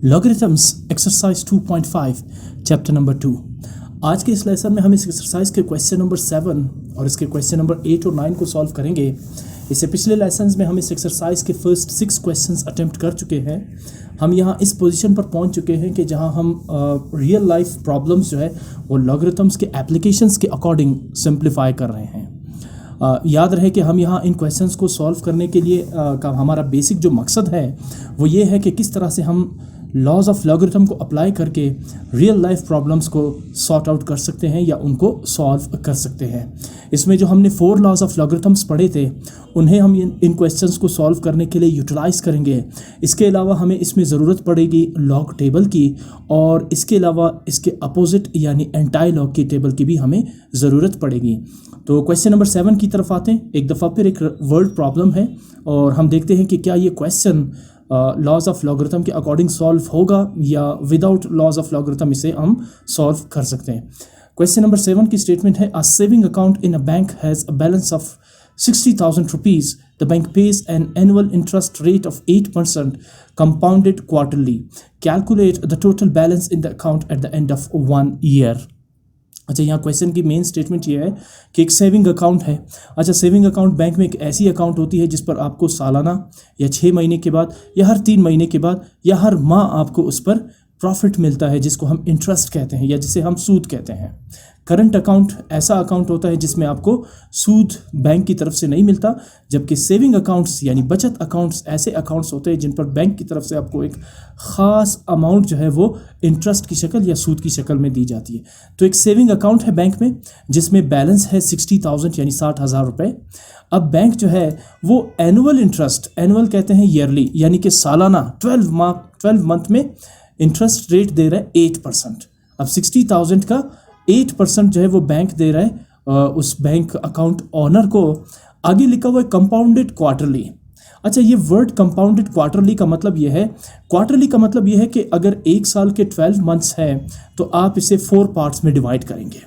Logarithms exercise 2.5 chapter number 2। आज के इस लेसन में हम इस एक्सरसाइज के क्वेश्चन नंबर 7 और इसके क्वेश्चन नंबर 8 और 9 को सॉल्व करेंगे। इससे पिछले लेसन्स में हम इस एक्सरसाइज के फर्स्ट 6 क्वेश्चंस अटेम्प्ट कर चुके हैं। हम यहाँ इस पोजीशन पर पहुँच चुके हैं कि जहाँ हम रियल लाइफ प्रॉब्लम्स जो है वो लॉगरिथम्स के एप्लीकेशंस के अकॉर्डिंग सिंप्लीफाई कर रहे हैं। याद रहे कि हम यहाँ इन क्वेश्चंस को सॉल्व करने के लिए का हमारा बेसिक जो मकसद है वो ये है कि किस तरह से हम लॉज ऑफ लॉगरिथम को अप्लाई करके रियल लाइफ प्रॉब्लम्स को सॉर्ट आउट कर सकते हैं या उनको सॉल्व कर सकते हैं। इसमें जो हमने 4 लॉज ऑफ लॉगरिथम्स पढ़े थे उन्हें हम इन क्वेश्चंस को सॉल्व करने के लिए यूटिलाइज़ करेंगे। इसके अलावा हमें इसमें ज़रूरत पड़ेगी लॉग टेबल की, और इसके अलावा इसके अपोजिट यानी एंटाई लॉग की टेबल की भी हमें ज़रूरत पड़ेगी। तो क्वेश्चन नंबर 7 की तरफ आते हैं। एक दफ़ा फिर एक वर्ड प्रॉब्लम है और हम देखते हैं कि क्या ये क्वेश्चन लॉज ऑफ लॉगरिथम के अकॉर्डिंग सॉल्व होगा या विदाउट लॉज ऑफ लॉगरिथम इसे हम सॉल्व कर सकते हैं। क्वेश्चन नंबर 7 की स्टेटमेंट है, a saving account in a bank has a balance of 60,000 rupees. The bank pays an annual interest rate of 8% compounded quarterly. Calculate the total balance in the account at the end of 1 year. अच्छा, यहाँ question की main statement ये है कि एक saving account है। अच्छा, saving account bank में एक ऐसी अकाउंट होती है जिस पर आपको सालाना या 6 महीने के बाद या हर 3 महीने के बाद या हर माह आपको उस पर प्रॉफिट मिलता है, जिसको हम इंटरेस्ट कहते हैं या जिसे हम सूद कहते हैं। करंट अकाउंट ऐसा अकाउंट होता है जिसमें आपको सूद बैंक की तरफ से नहीं मिलता, जबकि सेविंग अकाउंट्स यानी बचत अकाउंट्स ऐसे अकाउंट्स होते हैं जिन पर बैंक की तरफ से आपको एक ख़ास अमाउंट जो है वो इंटरेस्ट की शक्ल या सूद की शक्ल में दी जाती है। तो एक सेविंग अकाउंट है बैंक में जिसमें बैलेंस है 60,000 यानी 60,000 रुपये। अब बैंक जो है वो एनुअल इंटरेस्ट, एनुअल कहते हैं ईयरली, यानी कि सालाना 12 मंथ में इंटरेस्ट रेट दे रहा है 8%। अब 60,000 का 8% जो है वो बैंक दे रहा है उस बैंक अकाउंट ऑनर को। आगे लिखा हुआ है कंपाउंडेड क्वार्टरली। अच्छा, ये वर्ड कंपाउंडेड क्वार्टरली का मतलब ये है, क्वार्टरली का मतलब ये है कि अगर एक साल के 12 मंथ्स हैं तो आप इसे 4 पार्ट्स में डिवाइड करेंगे,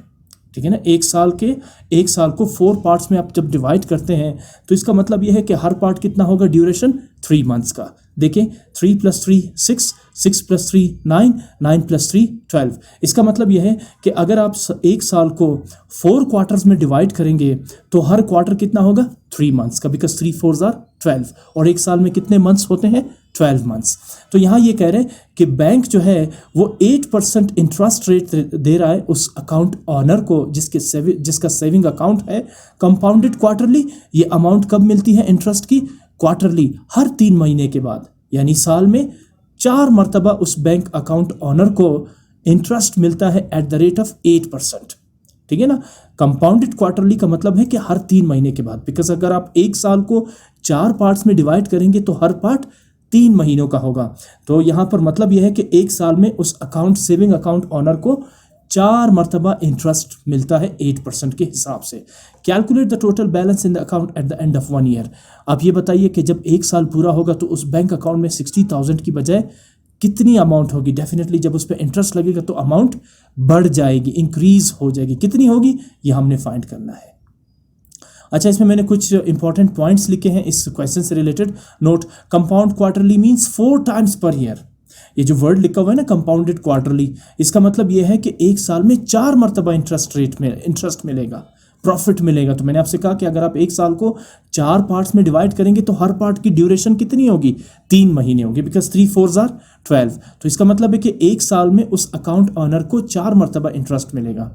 ठीक है ना। एक साल को 4 पार्ट्स में आप जब डिवाइड करते हैं तो इसका मतलब यह है कि हर पार्ट कितना होगा, ड्यूरेशन 3 मंथ्स का। देखें, 3 + 3 6, 6 + 3 9, 9 + 3 12। इसका मतलब यह है कि अगर आप एक साल को 4 क्वार्टर्स में डिवाइड करेंगे तो हर क्वार्टर कितना होगा, 3 मंथ्स का, बिकॉज 3 4s are 12, और एक साल में कितने मंथ्स होते हैं, 12 मंथ्स। तो यहाँ ये कह रहे हैं कि बैंक जो है वो 8% इंटरेस्ट रेट दे रहा है उस अकाउंट ऑनर को जिसका सेविंग अकाउंट है कंपाउंडेड क्वार्टरली। ये अमाउंट कब मिलती है इंटरेस्ट की, क्वार्टरली, हर 3 महीने के बाद, यानी साल में 4 मरतबा उस बैंक अकाउंट ऑनर को इंटरेस्ट मिलता है एट द रेट ऑफ 8%, ठीक है ना। कंपाउंडेड क्वार्टरली का मतलब है कि हर 3 महीने के बाद, बिकॉज अगर आप एक साल को 4 पार्ट्स में डिवाइड करेंगे तो हर पार्ट 3 महीनों का होगा। तो यहाँ पर मतलब यह है कि एक साल में उस अकाउंट सेविंग अकाउंट ऑनर को 4 मरतबा इंटरेस्ट मिलता है 8% के हिसाब से। Calculate the total balance in the account at the end of 1 year. आप ये बताइए कि जब एक साल पूरा होगा तो उस बैंक अकाउंट में 60,000 की बजाय कितनी अमाउंट होगी। डेफिनेटली जब उस पर इंटरेस्ट लगेगा तो अमाउंट बढ़ जाएगी, इंक्रीज हो जाएगी। कितनी होगी ये हमने फाइंड करना है। अच्छा, इसमें मैंने कुछ इंपॉर्टेंट पॉइंट्स लिखे हैं इस क्वेश्चन से related. Note, compound quarterly means 4 times per year. ये जो वर्ड लिखा हुआ है ना कंपाउंडेड क्वार्टरली, इसका मतलब ये है कि एक साल में 4 मरतबा इंटरेस्ट मिलेगा, प्रॉफिट मिलेगा। तो मैंने आपसे कहा कि अगर आप एक साल को 4 पार्ट्स में डिवाइड करेंगे तो हर पार्ट की ड्यूरेशन कितनी होगी, 3 महीने होगी, बिकॉज 3 4s are 12। तो इसका मतलब है कि एक साल में उस अकाउंट ऑनर को 4 मरतबा इंटरेस्ट मिलेगा।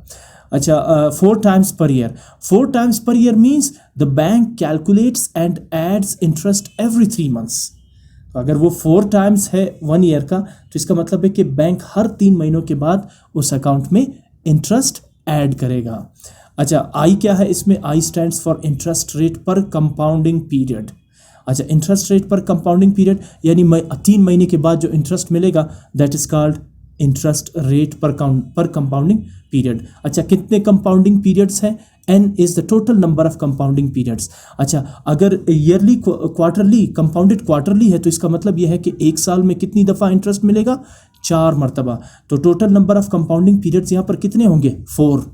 अच्छा, 4 times per year. 4 times per year means the bank calculates and adds interest every 3 months. अगर वो 4 टाइम्स है 1 ईयर का तो इसका मतलब है कि बैंक हर 3 महीनों के बाद उस अकाउंट में इंटरेस्ट ऐड करेगा। अच्छा, आई क्या है इसमें, आई स्टैंड्स फॉर इंटरेस्ट रेट पर कंपाउंडिंग पीरियड। अच्छा, इंटरेस्ट रेट पर कंपाउंडिंग पीरियड यानी 3 महीने के बाद जो इंटरेस्ट मिलेगा that is called interest rate पर कंपाउंडिंग पीरियड। अच्छा, कितने कंपाउंडिंग पीरियड्स हैं, n is the total number of compounding periods. अच्छा, अगर ईयरली क्वार्टरली कंपाउंडेड क्वार्टरली है तो इसका मतलब यह है कि एक साल में कितनी दफ़ा इंटरेस्ट मिलेगा, 4 मरतबा। तो total number of compounding periods यहाँ पर कितने होंगे, 4।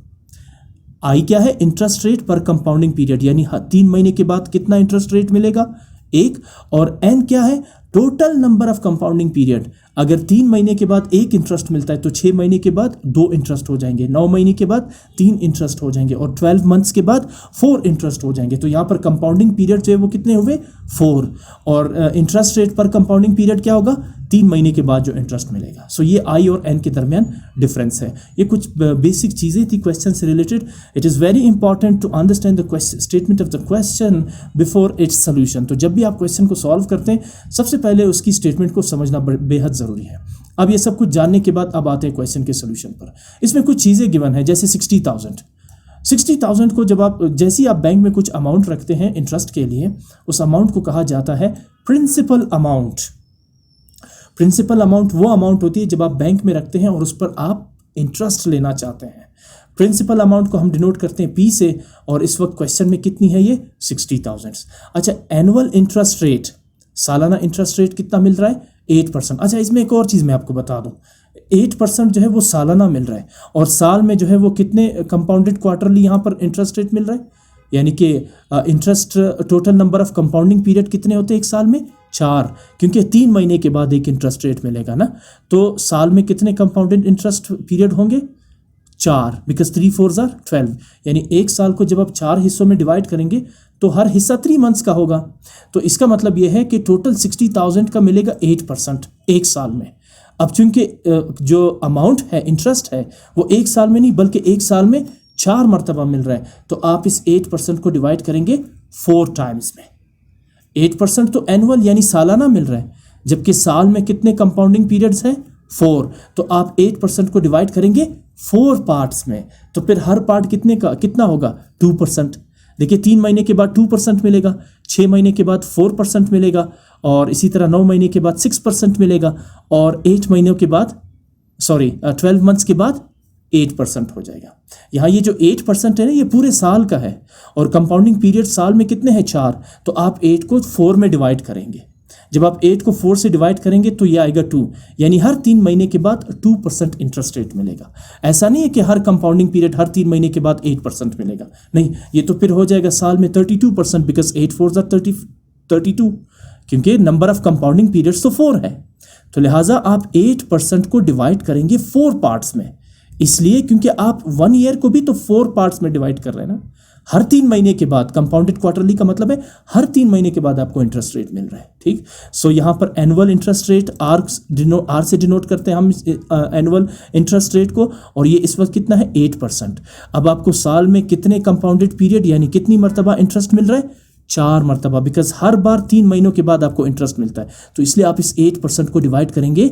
आई क्या है, इंटरेस्ट रेट पर कंपाउंडिंग पीरियड, यानी 3 महीने के बाद कितना इंटरेस्ट रेट मिलेगा, 1। और n क्या है, total number of compounding period. अगर 3 महीने के बाद एक इंटरेस्ट मिलता है तो 6 महीने के बाद 2 इंटरेस्ट हो जाएंगे, 9 महीने के बाद 3 इंटरेस्ट हो जाएंगे और 12 मंथ्स के बाद 4 इंटरेस्ट हो जाएंगे। तो यहाँ पर कंपाउंडिंग पीरियड जो है वो कितने हुए 4, और इंटरेस्ट रेट पर कंपाउंडिंग पीरियड क्या होगा 3 महीने के बाद जो इंटरेस्ट मिलेगा। सो ये आई और एन के दरमियान डिफरेंस है। ये कुछ बेसिक चीज़ें थी क्वेश्चन से related. It is very important to understand the statement of the question before its solution. तो जब भी आप क्वेश्चन को सॉल्व करते हैं सबसे पहले उसकी स्टेटमेंट को समझना बेहद ज़रूरी है। अब ये सब कुछ जानने के बाद अब आते हैं क्वेश्चन के सोल्यूशन पर। इसमें कुछ चीज़ें गिवन है, जैसे 60,000 को जब आप जैसे ही आप बैंक में कुछ अमाउंट रखते हैं इंटरेस्ट के लिए, उस अमाउंट को कहा जाता है प्रिंसिपल अमाउंट। प्रिंसिपल अमाउंट वो अमाउंट होती है जब आप बैंक में रखते हैं और उस पर आप इंटरेस्ट लेना चाहते हैं। प्रिंसिपल अमाउंट को हम डिनोट करते हैं P से, और इस वक्त क्वेश्चन में कितनी है ये 60,000। अच्छा, एनुअल इंटरेस्ट रेट, सालाना इंटरेस्ट रेट कितना मिल रहा है 8%। अच्छा, इसमें एक और चीज़ मैं आपको बता दूं, 8% जो है वो सालाना मिल रहा है, और साल में जो है वो कितने कंपाउंडेड क्वार्टरली यहाँ पर इंटरेस्ट रेट मिल रहा है, यानी कि interest total number of compounding period कितने होते हैं एक साल में 4, क्योंकि 3 महीने के बाद एक इंटरेस्ट रेट मिलेगा ना। तो साल में कितने कंपाउंडेड इंटरेस्ट पीरियड होंगे 4, बिकॉज 3 4 = 12, यानी एक साल को जब आप 4 हिस्सों में डिवाइड करेंगे तो हर हिस्सा 3 मंथ्स का होगा। तो इसका मतलब यह है कि टोटल 60,000 का मिलेगा 8% एक साल में। अब चूंकि जो अमाउंट है इंटरेस्ट है वो एक साल में नहीं बल्कि एक साल में 4 मरतबा मिल रहा है, तो आप इस 8% को डिवाइड करेंगे 4 टाइम्स में। 8% तो एनुअल यानी सालाना मिल रहा है, जबकि साल में कितने कंपाउंडिंग पीरियड्स हैं 4, तो आप 8% को डिवाइड करेंगे 4 पार्ट्स में, तो फिर हर पार्ट कितना होगा 2%। देखिए 3 महीने के बाद 2% मिलेगा, 6 महीने के बाद 4% मिलेगा, और इसी तरह 9 महीने के बाद 6% मिलेगा, और 12 मंथ्स के बाद 8% हो जाएगा। यहाँ ये जो 8% है ना ये पूरे साल का है, और कंपाउंडिंग पीरियड साल में कितने हैं 4, तो आप 8 को 4 में डिवाइड करेंगे। जब आप 8 को 4 से डिवाइड करेंगे तो ये आएगा 2, यानी हर 3 महीने के बाद 2% इंटरेस्ट रेट मिलेगा। ऐसा नहीं है कि हर कंपाउंडिंग पीरियड हर 3 महीने के बाद 8% मिलेगा, नहीं, ये तो फिर हो जाएगा साल में 32%, बिकॉज 8 4 = 32, क्योंकि नंबर ऑफ कंपाउंडिंग पीरियड्स तो 4 है। तो लिहाजा आप 8% को डिवाइड करेंगे 4 पार्ट्स में, इसलिए क्योंकि आप 1 ईयर को भी तो 4 पार्ट्स में डिवाइड कर रहे हैं ना। हर 3 महीने के बाद, कंपाउंडेड क्वार्टरली का मतलब है हर 3 महीने के बाद आपको इंटरेस्ट रेट मिल रहा है, ठीक। सो यहाँ पर एनुअल इंटरेस्ट रेट आर से डिनोट करते हैं हम एनुअल इंटरेस्ट रेट को, और ये इस वक्त कितना है 8%। अब आपको साल में कितने कंपाउंडेड पीरियड यानी कितनी मरतबा इंटरेस्ट मिल रहा है 4 मरतबा, बिकॉज हर बार 3 महीनों के बाद आपको इंटरेस्ट मिलता है, तो इसलिए आप इस 8% को डिवाइड करेंगे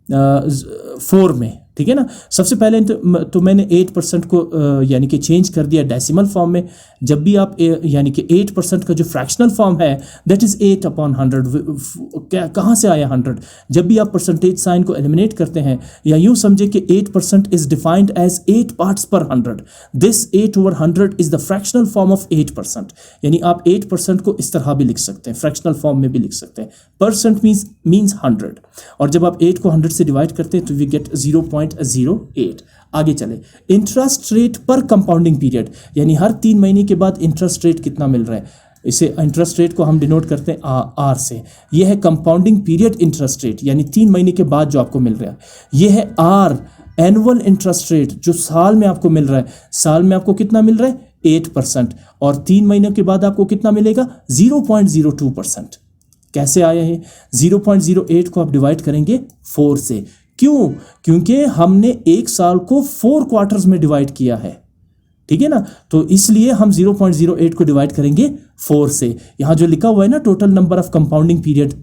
4 में, ठीक है ना। सबसे पहले तो मैंने 8% को यानी कि चेंज कर दिया डेसिमल फॉर्म में। जब भी आप यानी कि 8% का जो फ्रैक्शनल फॉर्म है दैट इज़ 8/100, कहाँ से आया 100, जब भी आप परसेंटेज साइन को एलिमिनेट करते हैं, या यूँ समझे कि 8% इज़ डिफाइंड एज 8 पार्ट्स पर 100, this 8/100 is the fractional form of 8%, यानी आप 8% को इस तरह भी लिख सकते हैं, फ्रैक्शनल फॉर्म में भी लिख सकते हैं। परसेंट मीन्स 100, और जब आप 8 को 100 से डिवाइड करते हैं तो वी गेट 0.08। आगे चले, इंटरेस्ट रेट पर कंपाउंडिंग पीरियड, यानी हर 3 महीने के बाद इंटरेस्ट रेट कितना मिल रहा है, इसे इंटरेस्ट रेट को हम डिनोट करते हैं आर से। यह है कंपाउंडिंग पीरियड इंटरेस्ट रेट, यानी 3 महीने के बाद जो आपको मिल रहा है। यह है आर एनुअल इंटरेस्ट रेट, जो साल में आपको मिल रहा है। साल में आपको कितना मिल रहा है 8%, और 3 महीनों के बाद आपको कितना मिलेगा 0.02%। कैसे आया है 0.08 को आप डिवाइड करेंगे 4 से, क्यों, क्योंकि हमने एक साल को 4 क्वार्टर्स में डिवाइड किया है, ठीक है ना, तो इसलिए हम 0.08 को डिवाइड करेंगे 4 से। यहाँ जो लिखा हुआ है ना total number of compounding period,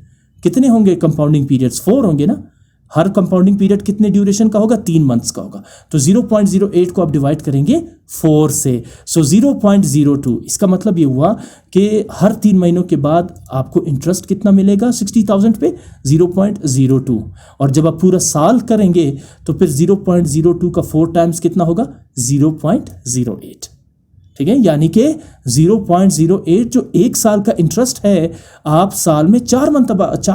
कितने होंगे कंपाउंडिंग पीरियड्स 4 होंगे ना। हर कंपाउंडिंग पीरियड कितने ड्यूरेशन का होगा 3 मंथ्स का होगा, तो 0.08 को आप डिवाइड करेंगे 4 से, सो 0.02। इसका मतलब ये हुआ कि हर 3 महीनों के बाद आपको इंटरेस्ट कितना मिलेगा 60,000 पे 0.02, और जब आप पूरा साल करेंगे तो फिर 0.02 का 4 टाइम्स कितना होगा 0.08, ठीक है, यानी कि 0.08 जो एक साल का इंटरेस्ट है आप साल में 4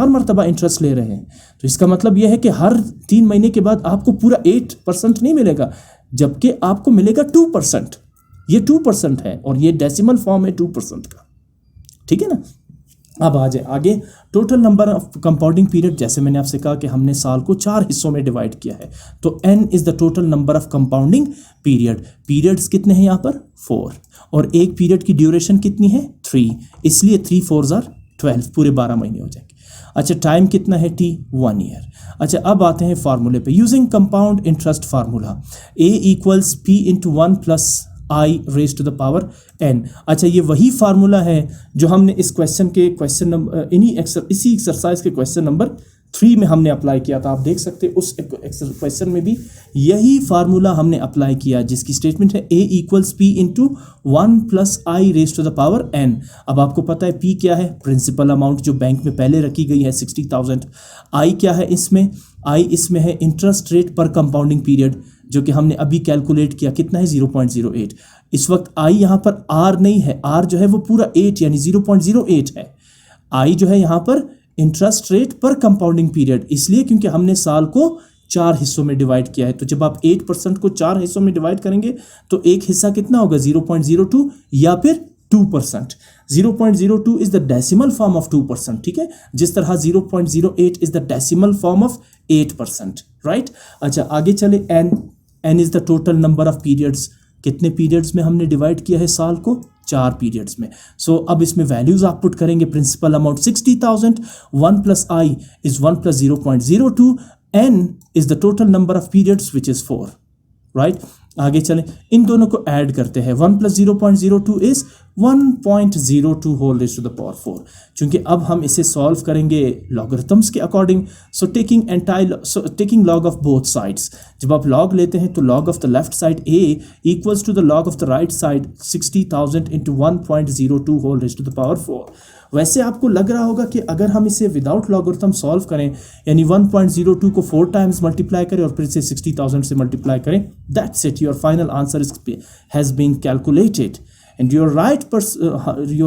मरतबा इंटरेस्ट ले रहे हैं। तो इसका मतलब यह है कि हर 3 महीने के बाद आपको पूरा 8% नहीं मिलेगा, जबकि आपको मिलेगा 2%। ये 2% है और ये डेसिमल फॉर्म है 2% का, ठीक है ना। अब आ जाए आगे, total number of compounding period, जैसे मैंने आपसे कहा कि हमने साल को 4 हिस्सों में डिवाइड किया है, तो n is the total number of compounding period. Periods कितने हैं यहाँ पर 4, और एक पीरियड की ड्यूरेशन कितनी है 3, इसलिए 3 4s are 12, पूरे 12 महीने हो जाएंगे। अच्छा, टाइम कितना है t 1 ईयर। अच्छा, अब आते हैं फार्मूले पे। Using compound interest formula, a equals p into 1 plus i raise to the power n। अच्छा, ये वही फार्मूला है जो हमने इस क्वेश्चन के क्वेश्चन नंबर इसी एक्सरसाइज के क्वेश्चन नंबर 3 में हमने अप्लाई किया था। आप देख सकते हैं उस क्वेश्चन में भी यही फार्मूला हमने अप्लाई किया, जिसकी स्टेटमेंट है a equals p into 1 plus i raise to the power n। अब आपको पता है p क्या है, प्रिंसिपल अमाउंट जो बैंक में पहले रखी गई है 60,000। i क्या है इसमें, i इसमें है इंटरेस्ट रेट पर कंपाउंडिंग पीरियड, जो कि हमने अभी कैलकुलेट किया, कितना है 0.08। इस वक्त i यहाँ पर r नहीं है, r जो है वो पूरा 8 यानी 0.08 है। i जो है यहाँ पर इंटरेस्ट रेट पर कंपाउंडिंग पीरियड, इसलिए क्योंकि हमने साल को 4 हिस्सों में डिवाइड किया है। तो जब आप 8% को 4 हिस्सों में डिवाइड करेंगे तो एक हिस्सा कितना होगा 0.02 या फिर 2%। 0.02 is the decimal form of 2%, ठीक है, जिस तरह 0.08 is the decimal form of 8%, right. अच्छा, आगे चले, n is the total number of periods. कितने पीरियड्स में हमने डिवाइड किया है साल को, 4 पीरियड्स में। सो अब इसमें वैल्यूज आप पुट करेंगे, principal amount 60,000, 1 plus i is 1 plus 0.02, n is the total number of periods which is 4, right. आगे चलें, इन दोनों को ऐड करते हैं, 1 plus 0.02 is 1.02 whole raise to the power 4। चूंकि अब हम इसे सॉल्व करेंगे लॉगरिथम्स के according, so taking log of both sides. जब आप लॉग लेते हैं तो log of the left side a equals to the log of the right side 60,000 into 1.02 whole raise to the power 4। वैसे आपको लग रहा होगा कि अगर हम इसे विदाउट लॉगरिथम सॉल्व करें, यानी 1.02 को 4 टाइम्स मल्टीप्लाई करें और फिर इसे 60,000 से मल्टीप्लाई करें, that's it, your final answer has been calculated and you're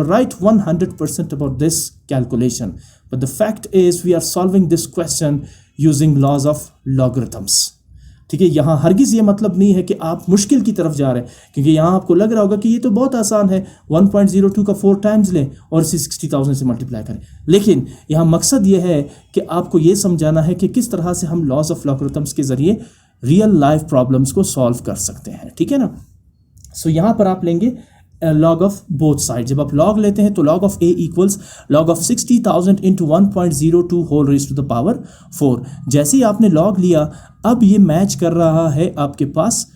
right 100% about this calculation, but the fact is we are solving this question using laws of logarithms। ठीक है, यहाँ हरगिज़ ये मतलब नहीं है कि आप मुश्किल की तरफ जा रहे हैं, क्योंकि यहाँ आपको लग रहा होगा कि ये तो बहुत आसान है, 1.02 का 4 टाइम्स लें और इसे 60,000 से मल्टीप्लाई करें। लेकिन यहाँ मकसद ये है कि आपको ये समझाना है कि किस तरह से हम लॉज ऑफ लॉगरिथम्स के ज़रिए रियल लाइफ प्रॉब्लम्स को सॉल्व कर सकते हैं, ठीक है ना। सो यहाँ पर आप लेंगे लॉग ऑफ बोथ साइड। जब आप लॉग लेते हैं तो log of a equals log of 60,000 into 1.02 whole raise to the power 4। जैसे ही आपने लॉग लिया, अब ये मैच कर रहा है आपके पास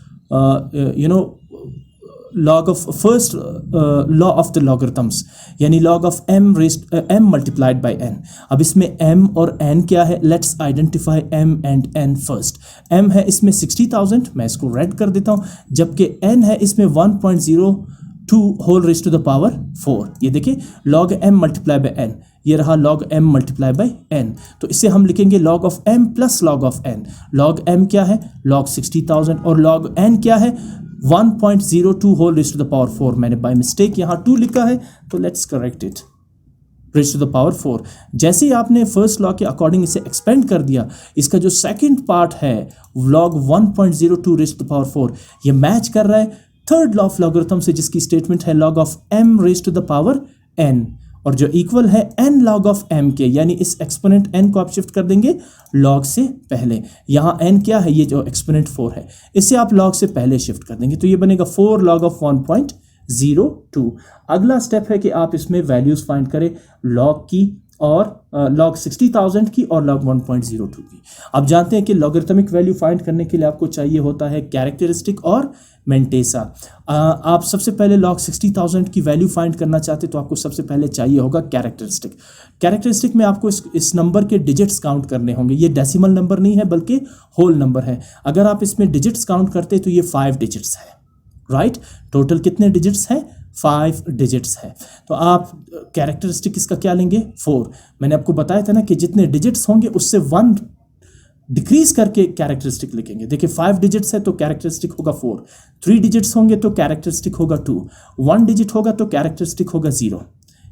log of first law of the logarithms, यानी log of m multiplied by n। अब इसमें m और n क्या है, let's identify m and n first. m है इसमें 60,000, मैं इसको रेड कर देता हूँ, जबकि n है इसमें 1.02 whole raise to the power 4। ये देखिए, log m multiply by n, ये रहा log m multiply by n। तो इसे हम लिखेंगे log of m plus log of n। log m क्या है, log 60,000, और log n क्या है 1.02 whole raise to the power 4। मैंने बाय मिस्टेक यहाँ 2 लिखा है, तो let's correct it, raise to the power 4। जैसे ही आपने फर्स्ट लॉ के अकॉर्डिंग इसे एक्सपेंड कर दिया, इसका जो सेकंड पार्ट है log 1.02 raise to the power 4, ये मैच कर रहा है थर्ड लॉ ऑफ लॉगरिथम से, जिसकी स्टेटमेंट है log of m raise to the power n, और जो इक्वल है n log ऑफ m के, यानी इस एक्सपोनेंट n को आप शिफ्ट कर देंगे log से पहले। यहाँ n क्या है, ये जो एक्सपोनेंट 4 है, इसे आप log से पहले शिफ्ट कर देंगे, तो ये बनेगा 4 log ऑफ 1.02। अगला स्टेप है कि आप इसमें वैल्यूज फाइंड करें log की और log 60,000 की और log 1.02 की। आप जानते हैं कि लॉगरिथमिक वैल्यू फाइंड करने के लिए आपको चाहिए होता है कैरेक्टरिस्टिक और मेंटेसा। आप सबसे पहले log 60,000 की वैल्यू फाइंड करना चाहते तो आपको सबसे पहले चाहिए होगा कैरेक्टरिस्टिक। कैरेक्टरिस्टिक में आपको इस नंबर के डिजिट्स काउंट करने होंगे। ये डेसिमल नंबर नहीं है बल्कि होल नंबर है। अगर आप इसमें डिजिट्स काउंट करते तो ये 5 डिजिट्स है, राइट। टोटल कितने डिजिट्स हैं, 5 डिजिट्स है। तो आप कैरेक्टरिस्टिक इसका क्या लेंगे, 4। मैंने आपको बताया था ना कि जितने डिजिट्स होंगे उससे 1 डिक्रीज करके कैरेक्टरिस्टिक लिखेंगे। देखिए 5 डिजिट्स है तो कैरेक्टरिस्टिक होगा 4, 3 डिजिट्स होंगे तो कैरेक्टरिस्टिक होगा 2, 1 डिजिट होगा तो कैरेक्टरिस्टिक होगा 0।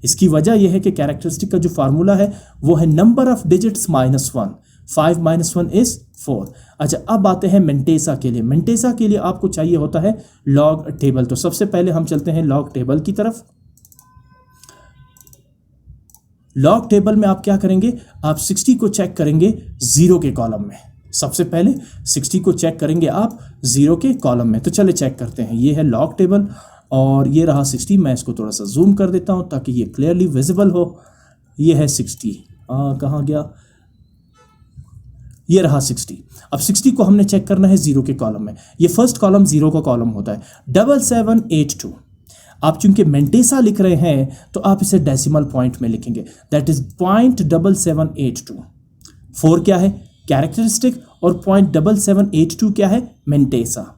इसकी वजह यह है कि कैरेक्टरिस्टिक का जो फार्मूला है वो है नंबर ऑफ डिजिट्स -1, 5 - 1 इज 4। अच्छा, अब आते हैं मेंटेसा के लिए। मेंटेसा के लिए आपको चाहिए होता है लॉग टेबल। तो सबसे पहले हम चलते हैं लॉग टेबल की तरफ। लॉग टेबल में आप क्या करेंगे, आप 60 को चेक करेंगे 0 के कॉलम में। सबसे पहले 60 को चेक करेंगे आप 0 के कॉलम में। तो चले चेक करते हैं। ये है लॉग टेबल और ये रहा 60। मैं इसको थोड़ा सा जूम कर देता हूँ ताकि ये क्लियरली विजिबल हो। ये है 60, कहाँ गया, ये रहा 60। अब 60 को हमने चेक करना है 0 के कॉलम में। ये फर्स्ट कॉलम 0 का कॉलम होता है। 7782, आप चूंकि मेंटेसा लिख रहे हैं तो आप इसे डेसिमल पॉइंट में लिखेंगे, दैट इज 0.7782। 4 क्या है, कैरेक्टरिस्टिक, और 0.7782 क्या है, मेंटेसा।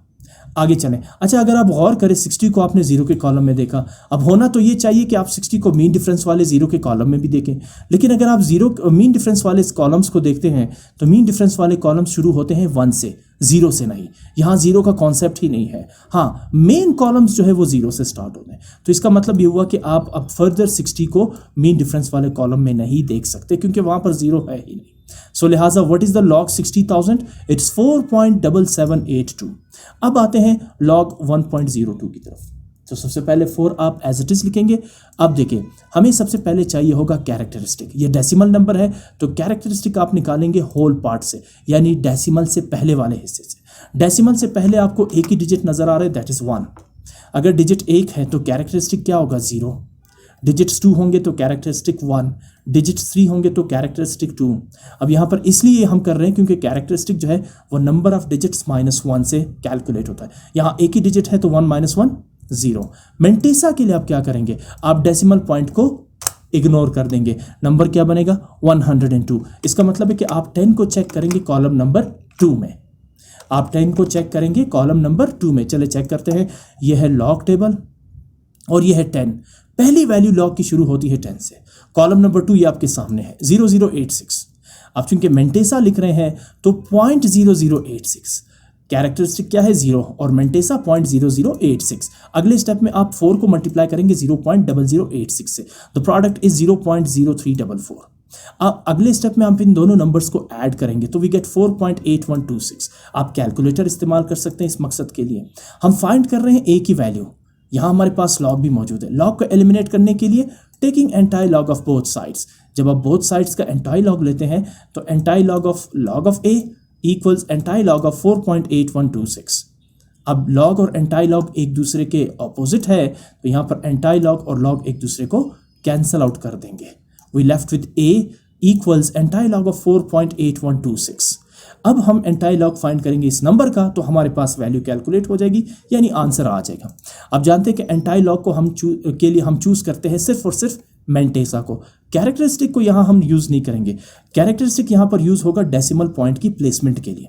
आगे चलें। अच्छा, अगर आप गौर करें 60 को आपने 0 के कॉलम में देखा, अब होना तो ये चाहिए कि आप 60 को मीन डिफरेंस वाले 0 के कॉलम में भी देखें, लेकिन अगर आप 0 मीन डिफरेंस वाले कॉलम्स को देखते हैं तो मीन डिफरेंस वाले कॉलम्स शुरू होते हैं 1 से, 0 से नहीं। यहाँ 0 का कॉन्सेप्ट ही नहीं है। हाँ, मेन कॉलम्स जो है वो 0 से स्टार्ट होते हैं। तो इसका मतलब ये हुआ कि आप अब फर्दर 60 को मीन डिफरेंस वाले कॉलम में नहीं देख सकते क्योंकि वहाँ पर 0 है ही नहीं। सो लिहाजा what is the log 60,000? It's 4.7782। अब आते हैं लॉग 1.02 की तरफ। तो सबसे पहले 4 आप एज इट इज लिखेंगे। अब देखिए, हमें सबसे पहले चाहिए होगा कैरेक्टरिस्टिक। ये डेसिमल नंबर है तो कैरेक्टरिस्टिक आप निकालेंगे होल पार्ट से, यानी डेसिमल से पहले वाले हिस्से से। डेसिमल से पहले आपको एक ही डिजिट नजर आ रहा है, दैट इज 1। अगर डिजिट 1 है तो कैरेक्टरिस्टिक क्या होगा, 0। डिजिट्स 2 होंगे तो कैरेक्टरिस्टिक 1, डिजिट्स 3 होंगे तो कैरेक्टरिस्टिक 2। अब यहाँ पर इसलिए हम कर रहे हैं क्योंकि कैरेक्टरिस्टिक जो है वो नंबर ऑफ डिजिट्स -1 से कैलकुलेट होता है। यहाँ एक ही डिजिट है तो 1 - 1 0। मेंटेसा के लिए आप क्या करेंगे, आप डेसिमल पॉइंट को इग्नोर कर देंगे। नंबर क्या बनेगा, 102। इसका मतलब है कि आप 10 को चेक करेंगे कॉलम नंबर 2 में। आप 10 को चेक करेंगे कॉलम नंबर 2 में। चले चेक करते हैं। यह है लॉग टेबल और यह है 10। पहली वैल्यू लॉग की शुरू होती है 10 से। कॉलम नंबर 2 ये आपके सामने है 0086। आप चूंकि मेंटेसा लिख रहे हैं तो 0.0086। कैरेक्टरिस्टिक क्या है, 0, और मेंटेसा 0.0086। अगले स्टेप में आप 4 को मल्टीप्लाई करेंगे 0.0086 से, द प्रोडक्ट इज 0.0344। अब अगले स्टेप में आप इन दोनों नंबर्स को ऐड करेंगे तो वी गेट 4.8126। आप कैलकुलेटर इस्तेमाल कर सकते हैं इस मकसद के लिए। हम फाइंड कर रहे हैं ए की वैल्यू। यहाँ हमारे पास लॉग भी मौजूद है। लॉग को एलिमिनेट करने के लिए taking anti log of both sides. जब आप बोथ साइड्स का एंटाई लॉग लेते हैं तो anti log of A equals antilog of 4.8126। अब लॉग और एंटाई लॉग एक दूसरे के ऑपोजिट है तो यहाँ पर एंटाई लॉग और लॉग एक दूसरे को कैंसल आउट कर देंगे। We left with a equals antilog of 4.8126। अब हम एंटाई लॉग फाइंड करेंगे इस नंबर का तो हमारे पास वैल्यू कैलकुलेट हो जाएगी, यानी आंसर आ जाएगा। अब जानते हैं कि एंटाई लॉग को के लिए हम चूज करते हैं सिर्फ और सिर्फ मेंटेसा को। कैरेक्टरिस्टिक को यहाँ हम यूज नहीं करेंगे। कैरेक्टरिस्टिक यहाँ पर यूज होगा डेसिमल पॉइंट की प्लेसमेंट के लिए।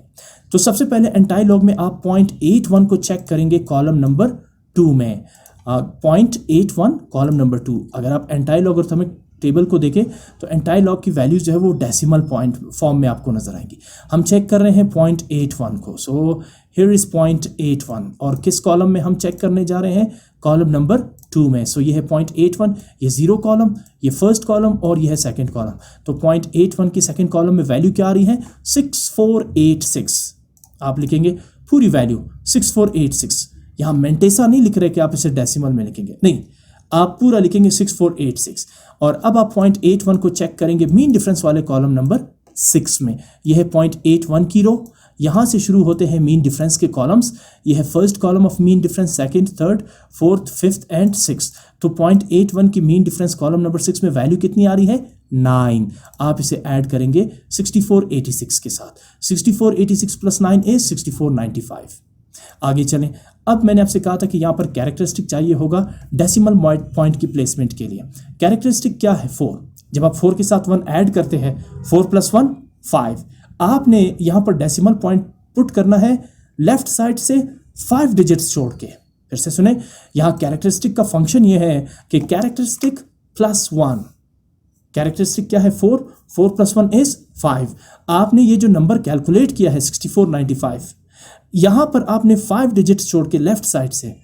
तो सबसे पहले एंटाई लॉग में आप 0.81 को चेक करेंगे कॉलम नंबर 2 में। 0.81 कॉलम नंबर 2। अगर आप एंटाई लॉगरिथमिक टेबल को देखें तो एंटाई लॉग की वैल्यूज जो है वो डेसिमल पॉइंट फॉर्म में आपको नजर आएंगी। हम चेक कर रहे हैं 0.81 को। सो हियर इज 0.81 और किस कॉलम में हम चेक करने जा रहे हैं, कॉलम नंबर 2 में। सो ये है 0.81, ये 0 कॉलम, ये फर्स्ट कॉलम और ये है सेकंड कॉलम। तो 0.81 की सेकंड कॉलम में वैल्यू क्या आ रही है, 6486। आप लिखेंगे पूरी वैल्यू 6486। यहाँ मेंटेसा नहीं लिख रहे कि आप इसे डेसिमल में लिखेंगे, नहीं, आप पूरा लिखेंगे 6486। और अब आप 0.81 को चेक करेंगे मीन डिफरेंस वाले कॉलम नंबर 6 में। यह है 0.81 की रो। यहाँ से शुरू होते हैं मीन डिफरेंस के कॉलम्स। यह है first column of mean difference, second, third, fourth, fifth and six. तो 0.81 की मीन डिफरेंस कॉलम नंबर 6 में वैल्यू कितनी आ रही है, 9। आप इसे ऐड करेंगे 6486 के साथ। 6486 + 9 इज 6495। आगे चलें। अब मैंने आपसे कहा था कि यहाँ पर कैरेक्टरिस्टिक चाहिए होगा डेसिमल पॉइंट की प्लेसमेंट के लिए। कैरेक्टरिस्टिक क्या है, 4। जब आप 4 के साथ 1 ऐड करते हैं, 4 + 1 5। आपने यहाँ पर डेसिमल पॉइंट पुट करना है लेफ्ट साइड से 5 डिजिट्स छोड़ के। फिर से सुने, यहाँ कैरेक्टरिस्टिक का फंक्शन ये है कि कैरेक्टरिस्टिक +1। कैरेक्टरिस्टिक क्या है, 4 + 1 इज 5। आपने ये जो नंबर कैलकुलेट किया है 6495, यहाँ पर आपने 5 डिजिट्स छोड़ के लेफ्ट साइड से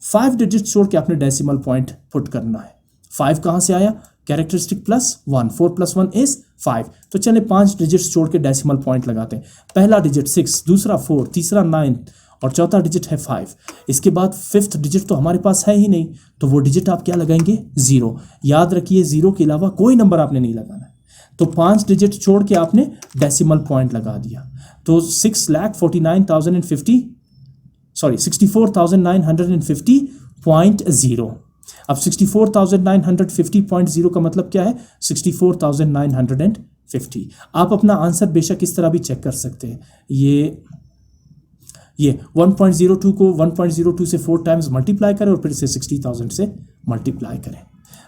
5 डिजिट्स छोड़ के आपने डेसिमल पॉइंट पुट करना है। 5 कहाँ से आया, कैरेक्टरिस्टिक +1, 4 + 1 इज 5। तो चले 5 डिजिट्स छोड़ के डेसिमल पॉइंट लगाते हैं। पहला डिजिट 6, दूसरा 4, तीसरा 9 और चौथा डिजिट है 5। इसके बाद फिफ्थ डिजिट तो हमारे पास है ही नहीं, तो वो डिजिट आप क्या लगाएंगे? 0। याद रखिए 0 के अलावा कोई नंबर आपने नहीं लगाना है। तो 5 डिजिट छोड़ के आपने डेसिमल पॉइंट लगा दिया, तो 64,950.0। अब 64,950.0 का मतलब क्या है? 64,950। आप अपना आंसर बेशक इस तरह भी चेक कर सकते हैं। ये 1.02 को 1.02 से 4 टाइम्स मल्टीप्लाई करें और फिर से 60,000 से मल्टीप्लाई करें,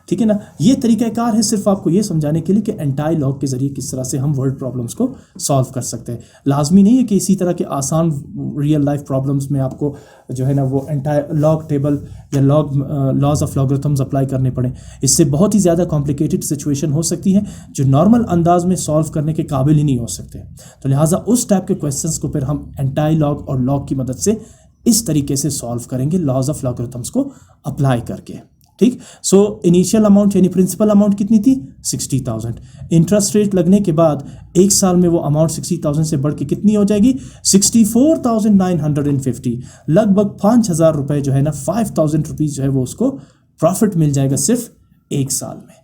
ठीक है ना। ये तरीक़ाकार है सिर्फ आपको ये समझाने के लिए कि एंटाई लॉग के ज़रिए किस तरह से हम वर्ड प्रॉब्लम्स को सॉल्व कर सकते हैं। लाजमी नहीं है कि इसी तरह के आसान रियल लाइफ प्रॉब्लम्स में आपको जो है ना वो एंटाई लॉग टेबल या लॉज ऑफ लॉगरिथम्स अप्लाई करने पड़े। इससे बहुत ही ज़्यादा कॉम्प्लिकेटेड सिचुएशन हो सकती है जो नॉर्मल अंदाज में सॉल्व करने के काबिल ही नहीं हो सकते। तो लिहाजा उस टाइप के क्वेश्चंस को फिर हम एंटाई लॉग और लॉग की मदद से इस तरीके से सॉल्व करेंगे, लॉज ऑफ लॉगरिथम्स को अप्लाई करके, ठीक। सो इनिशियल अमाउंट यानी प्रिंसिपल अमाउंट कितनी थी? 60,000। इंटरेस्ट रेट लगने के बाद एक साल में वो अमाउंट 60,000 से बढ़ के कितनी हो जाएगी? 64,950। लगभग 5,000 रुपये जो है ना, 5,000 रुपीज़ जो है वो उसको प्रॉफिट मिल जाएगा सिर्फ एक साल में।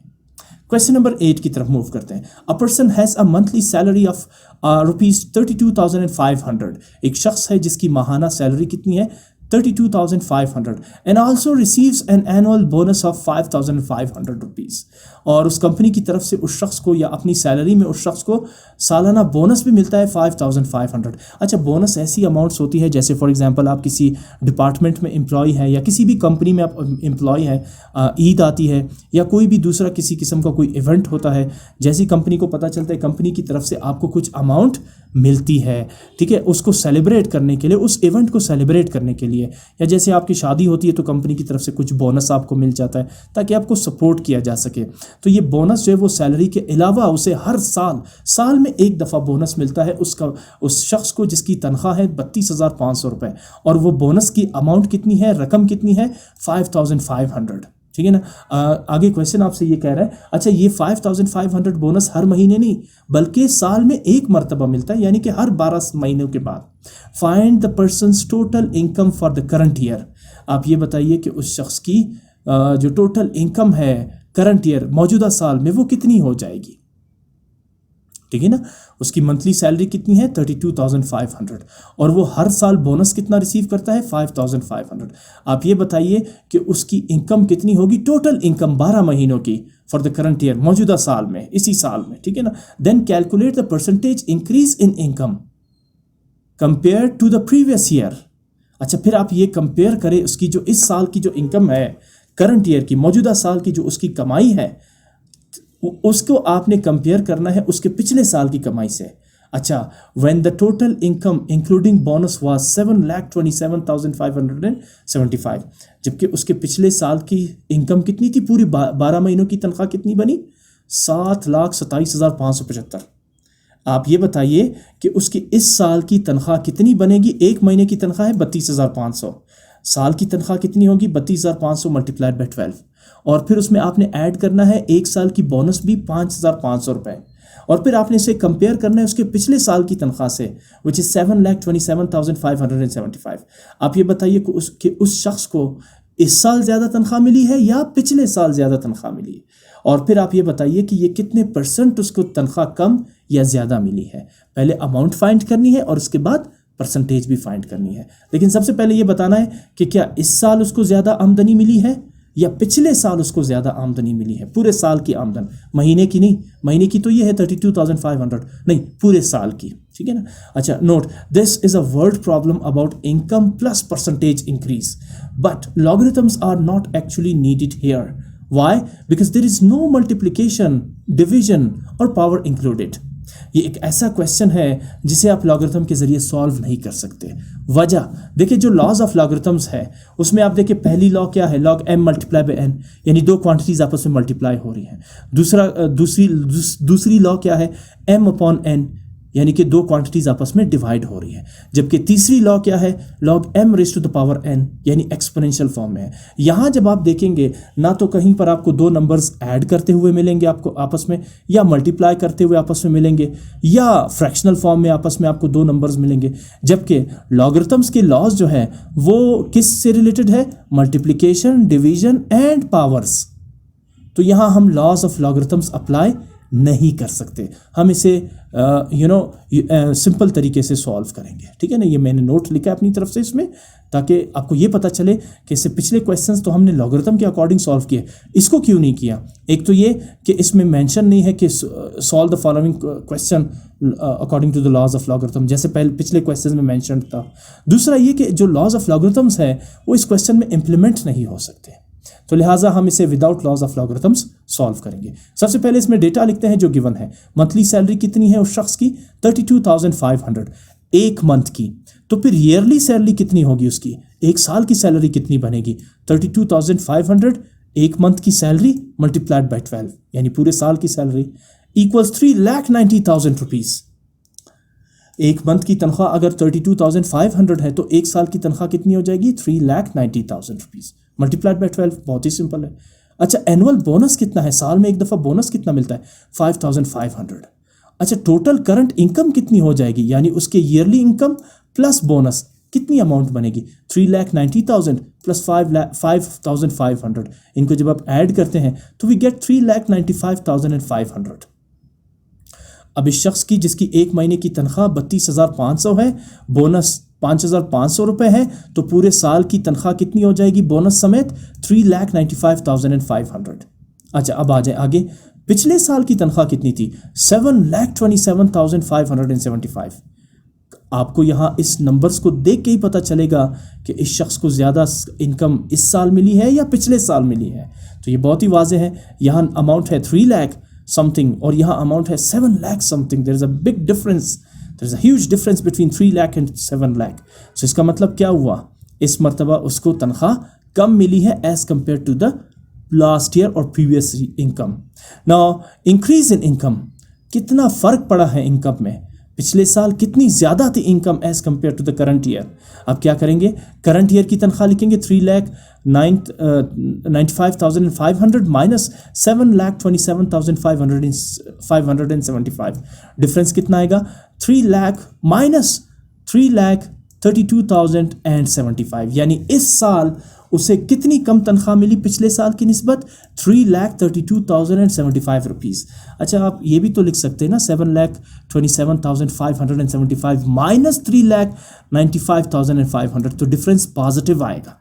क्वेश्चन नंबर 8 की तरफ मूव करते हैं। A person has a monthly salary of ₹32,500। एक शख्स है जिसकी माहाना सैलरी कितनी है? 32,500 and also receives an annual bonus of 5,500 rupees. और उस कंपनी की तरफ से उस शख्स को या अपनी सैलरी में उस शख्स को सालाना बोनस भी मिलता है 5,500। अच्छा, बोनस ऐसी अमाउंट्स होती है जैसे फॉर एग्जांपल आप किसी डिपार्टमेंट में एम्प्लॉय है या किसी भी कंपनी में आप एम्प्लॉय है, ईद आती है या कोई भी दूसरा किसी किस्म का कोई इवेंट होता है, जैसी कंपनी को पता चलता है कंपनी की तरफ से आपको कुछ अमाउंट मिलती है, ठीक है, उसको सेलिब्रेट करने के लिए, उस इवेंट को सेलिब्रेट करने के लिए, या जैसे आपकी शादी होती है तो कंपनी की तरफ से कुछ बोनस आपको मिल जाता है ताकि आपको सपोर्ट किया जा सके। तो ये बोनस जो है वो सैलरी के अलावा उसे हर साल में एक दफ़ा बोनस मिलता है उस शख्स को जिसकी तनख्वाह है 32,500 रुपये, और वो बोनस की अमाउंट कितनी है, रकम कितनी है? 5,500, ठीक है ना। आगे क्वेश्चन आपसे ये कह रहा है, अच्छा ये 5,500 बोनस हर महीने नहीं बल्कि साल में एक मरतबा मिलता है, यानी कि हर 12 महीनों के बाद। Find the persons total income for the current year. आप ये बताइए कि उस शख्स की जो टोटल इनकम है करंट ईयर, मौजूदा साल में, वो कितनी हो जाएगी, ठीक है ना। उसकी मंथली सैलरी कितनी है? 32,500, और वो हर साल बोनस कितना रिसीव करता है? 5,500। आप ये बताइए कि उसकी इनकम कितनी होगी, टोटल इनकम 12 महीनों की फॉर द करंट ईयर, मौजूदा साल में, इसी साल में, ठीक है ना। Then calculate the percentage increase in income compare to the previous year. अच्छा, फिर आप ये कंपेयर करें उसकी जो इस साल की जो इनकम है करंट ईयर की, मौजूदा साल की जो उसकी कमाई है, उसको आपने कंपेयर करना है उसके पिछले साल की कमाई से। अच्छा, when the total income including bonus was 7,27,575, जबकि उसके पिछले साल की इनकम कितनी थी? पूरी 12 महीनों की तनख्वाह कितनी बनी? 7,27,575। आप ये बताइए कि उसकी इस साल की तनख्वाह कितनी बनेगी? एक महीने की तनख्वाह है 32,500, साल की तनख्वाह कितनी होगी? 32,500 मल्टीप्लाइड बाई 12, और फिर उसमें आपने ऐड करना है एक साल की बोनस भी 5,500 रुपये, और फिर आपने इसे कंपेयर करना है उसके पिछले साल की तनख्वाह से, विच इज़ 7,27,575। आप ये बताइए कि उस शख्स को इस साल ज़्यादा तनख्वाह मिली है या पिछले साल ज़्यादा तनख्वाह मिली है, और फिर आप ये बताइए कि ये कितने परसेंट उसको तनख्वाह कम या ज़्यादा मिली है। पहले अमाउंट फाइंड करनी है और उसके बाद परसेंटेज भी फाइंड करनी है, लेकिन सबसे पहले ये बताना है कि क्या इस साल उसको ज़्यादा आमदनी मिली है या पिछले साल उसको ज़्यादा आमदनी मिली है। पूरे साल की आमदन, महीने की नहीं, महीने की तो ये है 32,500, नहीं पूरे साल की, ठीक है ना। अच्छा, note this is a word problem about income plus percentage increase, but logarithms are not actually needed here. Why? Because there is no multiplication, division और पावर इंक्लूडेड। ये एक ऐसा क्वेश्चन है जिसे आप लॉगरिथम के जरिए सॉल्व नहीं कर सकते। वजह देखिए, जो लॉज ऑफ लॉगरिथम्स है उसमें आप देखिए पहली लॉ क्या है? Log m multiply by n, यानी दो क्वांटिटीज आपस में मल्टीप्लाई हो रही हैं। दूसरी लॉ क्या है? m अपॉन n, यानी कि दो क्वांटिटीज आपस में डिवाइड हो रही है। जबकि तीसरी लॉ क्या है, log m raise to the power n, यानी एक्सपोनेंशियल फॉर्म में है। यहाँ जब आप देखेंगे ना तो कहीं पर आपको दो नंबर्स ऐड करते हुए मिलेंगे आपको आपस में, या मल्टीप्लाई करते हुए आपस में मिलेंगे, या फ्रैक्शनल फॉर्म में आपस में आपको दो नंबर्स मिलेंगे। जबकि लॉगरिथम्स के लॉज जो है वो किस से रिलेटेड है, मल्टीप्लिकेशन, डिवीजन एंड पावर्स। तो यहाँ हम लॉज ऑफ लॉगरिथम्स अप्लाई नहीं कर सकते, हम इसे सिंपल तरीके से सॉल्व करेंगे, ठीक है ना। ये मैंने नोट लिखा है अपनी तरफ से इसमें, ताकि आपको ये पता चले कि इससे पिछले क्वेश्चंस तो हमने लॉगरिथम के अकॉर्डिंग सॉल्व किए, इसको क्यों नहीं किया। एक तो ये कि इसमें मेंशन नहीं है कि solve the following question according to the laws of logarithm, जैसे पिछले क्वेश्चन में मेंशन था। दूसरा ये कि जो लॉज ऑफ लॉगरिथम्स है वो इस क्वेश्चन में इम्प्लीमेंट नहीं हो सकते, तो लिहाजा हम इसे without laws of logarithms solve करेंगे। सबसे पहले इसमें डेटा लिखते हैं जो गिवन है। मंथली सैलरी कितनी है उस शख्स की, 32,500 एक मंथ की। तो फिर ईयरली सैलरी कितनी होगी उसकी, एक साल की सैलरी कितनी बनेगी, 32,500 एक मंथ की सैलरी मल्टीप्लाइड बाई 12, यानी पूरे साल की सैलरी, इक्वल्स 3,90,000 रुपीज़। एक मंथ की तनख्वाह अगर 32,500 है तो एक साल की तनख्वाह कितनी हो जाएगी, 3,90,000 रुपीज़ मल्टीप्लाइड बाई 12। बहुत ही सिंपल है। अच्छा, एनुअल बोनस कितना है, साल में एक दफ़ा बोनस कितना मिलता है, 5,500। अच्छा, टोटल करंट इनकम कितनी हो जाएगी, यानी उसके ईयरली इनकम प्लस बोनस कितनी अमाउंट बनेगी, 3,90,000 प्लस 5,500। इनको जब आप ऐड करते हैं तो वी गेट 3,95,500। अब इस शख्स की जिसकी एक महीने की तनख्वाह 32,500 है, बोनस 5,500 रुपये है, तो पूरे साल की तनख्वाह कितनी हो जाएगी बोनस समेत, 3,95,500। अच्छा, अब आ जाए आगे, पिछले साल की तनख्वाह कितनी थी, 7,27,575। आपको यहाँ इस नंबर्स को देख के ही पता चलेगा कि इस शख्स को ज़्यादा इनकम इस साल मिली है या पिछले साल मिली है। तो ये बहुत ही वाज़ेह है, यहाँ अमाउंट है 3 लाख समथिंग और यहाँ अमाउंट है 7 lakh something. There is a big difference, there is a huge difference between 3 lakh and 7 lakh. So इसका मतलब क्या हुआ, इस मरतबा उसको तनख्वाह कम मिली है as compare to the last year और previous income. Now increase in income, कितना फ़र्क पड़ा है इनकम में, पिछले साल कितनी ज़्यादा थी income as compare to the current year. अब क्या करेंगे, करंट ईयर की तनख्वाह लिखेंगे 3,95,500 माइनस 7,27,575। डिफरेंस कितना आएगा, 3 लाख माइनस 3,32,075, यानी इस साल उसे कितनी कम तनख्वाह मिली पिछले साल की निस्बत, 3,32,075 रुपीज़। अच्छा, आप ये भी तो लिख सकते हैं ना, 7,27,575 माइनस 3,95,500, तो डिफरेंस पॉजिटिव आएगा,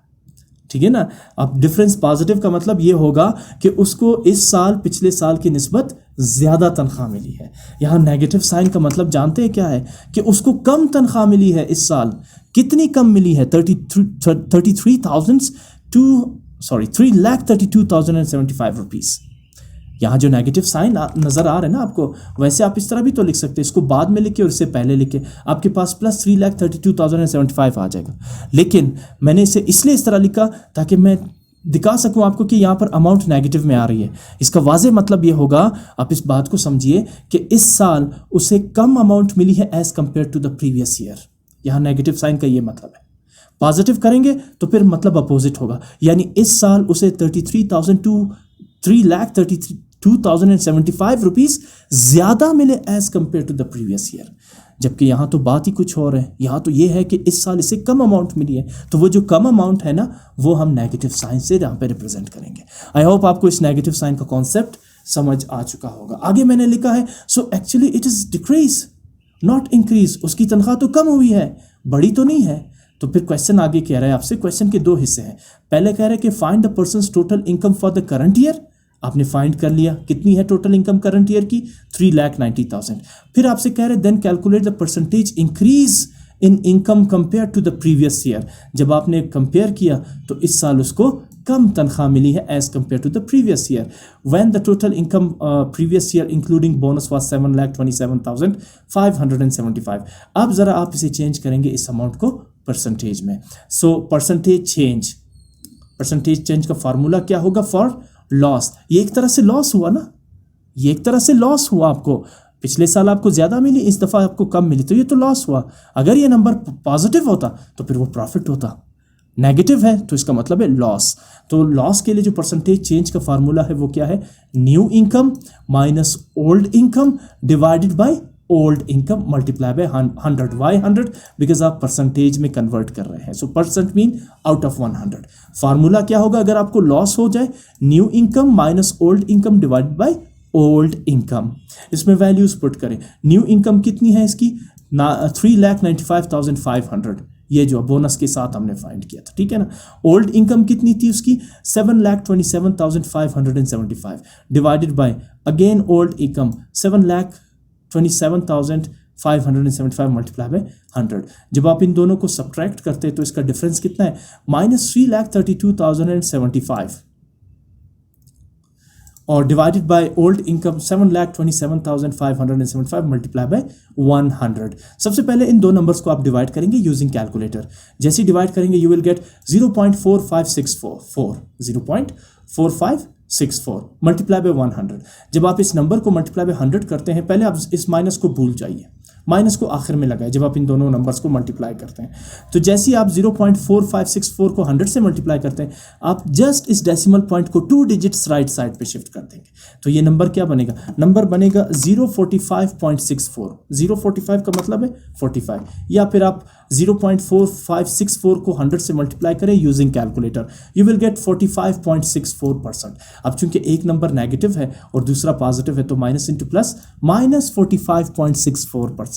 ठीक है ना। अब डिफरेंस पॉजिटिव का मतलब ये होगा कि उसको इस साल पिछले साल की निस्बत ज़्यादा तनख्वाह मिली है। यहाँ नेगेटिव साइन का मतलब जानते हैं क्या है, कि उसको कम तनख्वाह मिली है इस साल। कितनी कम मिली है, 3,32,075 रुपीज़। यहाँ जो नेगेटिव साइन नज़र आ रहा है ना आपको, वैसे आप इस तरह भी तो लिख सकते हैं, इसको बाद में लिखे और इससे पहले लिखे, आपके पास प्लस 3,32,075 आ जाएगा। लेकिन मैंने इसे इसलिए इस तरह लिखा ताकि मैं दिखा सकूं आपको कि यहाँ पर अमाउंट नेगेटिव में आ रही है। इसका वाज़े मतलब ये होगा, आप इस बात को समझिए कि इस साल उसे कम अमाउंट मिली है as compare to the previous year. यहाँ नेगेटिव साइन का ये मतलब है। पॉजिटिव करेंगे तो फिर मतलब अपोजिट होगा, यानी इस साल उसे 3,32,075 रुपीज़ ज़्यादा मिले as compare to the previous year. जबकि यहाँ तो बात ही कुछ और है, यहाँ तो ये है कि इस साल इसे कम अमाउंट मिली है, तो वो जो कम अमाउंट है ना, वो हम नेगेटिव साइन से यहाँ पे रिप्रेजेंट करेंगे। आई होप आपको इस नेगेटिव साइन का कॉन्सेप्ट समझ आ चुका होगा। आगे मैंने लिखा है, so actually it is decrease not increase, उसकी तनख्वाह तो कम हुई है, बड़ी तो नहीं है। तो फिर क्वेश्चन आगे कह रहा है आपसे, क्वेश्चन के दो हिस्से हैं। पहले कह रहा है कि find the persons total income for the current year. आपने फाइंड कर लिया कितनी है टोटल इनकम करंट ईयर की, 3,90,000। फिर आपसे कह रहे हैं then calculate the percentage increase in income compare to the previous year. जब आपने कंपेयर किया तो इस साल उसको कम तनख्वाह मिली है as compare to the previous year. When the total income previous year including bonus was 7,27,575। अब ज़रा आप इसे चेंज करेंगे इस अमाउंट को परसेंटेज में। सो परसेंटेज चेंज का फार्मूला क्या होगा, फॉर लॉस। ये एक तरह से लॉस हुआ ना, ये एक तरह से लॉस हुआ आपको। पिछले साल आपको ज़्यादा मिली, इस दफ़ा आपको कम मिली, तो ये तो लॉस हुआ। अगर ये नंबर पॉजिटिव होता तो फिर वो प्रॉफिट होता। नेगेटिव है तो इसका मतलब है लॉस। तो लॉस के लिए जो परसेंटेज चेंज का फार्मूला है वो क्या है? New income minus old income divided by old income multiply by 100। Why 100? Because आप परसेंटेज में कन्वर्ट कर रहे हैं। So percent mean out of 100। Formula क्या होगा अगर आपको लॉस हो जाए? New income minus old income divided by old income. इसमें वैल्यूज पुट करें। न्यू इनकम कितनी है इसकी? 3,95,500, ये जो बोनस के साथ हमने फाइंड किया था, ठीक है ना। ओल्ड इनकम कितनी थी उसकी? 7,27,575 divided by again old income 7,27,575 multiply by 100। जब आप इन दोनों को सब्ट्रैक्ट करते हैं तो इसका डिफरेंस कितना है? -3,32,075 और divided by old income 7,27,575 multiply by 100। सबसे पहले इन दो नंबर्स को आप डिवाइड करेंगे यूजिंग कैलकुलेटर। जैसे ही डिवाइड करेंगे you will get 0.4564 0.4564 multiply by 100। जब आप इस नंबर को मल्टीप्लाई बाय 100 करते हैं, पहले आप इस माइनस को भूल जाइए, माइनस को आखिर में लगाए जब आप इन दोनों नंबर्स को मल्टीप्लाई करते हैं। तो जैसे ही आप 0.4564 को 100 से मल्टीप्लाई करते हैं, आप जस्ट इस डेसिमल पॉइंट को 2 डिजिट्स राइट साइड पे शिफ्ट कर देंगे। तो ये नंबर क्या बनेगा? नंबर बनेगा 045.64। 045 का मतलब है 45, या फिर आप 0.4564 को 100 से मल्टीप्लाई करें using calculator, you will get 45.64%। अब चूंकि एक नंबर नेगेटिव है और दूसरा पॉजिटिव है तो माइनस इंटू प्लस -45.64%।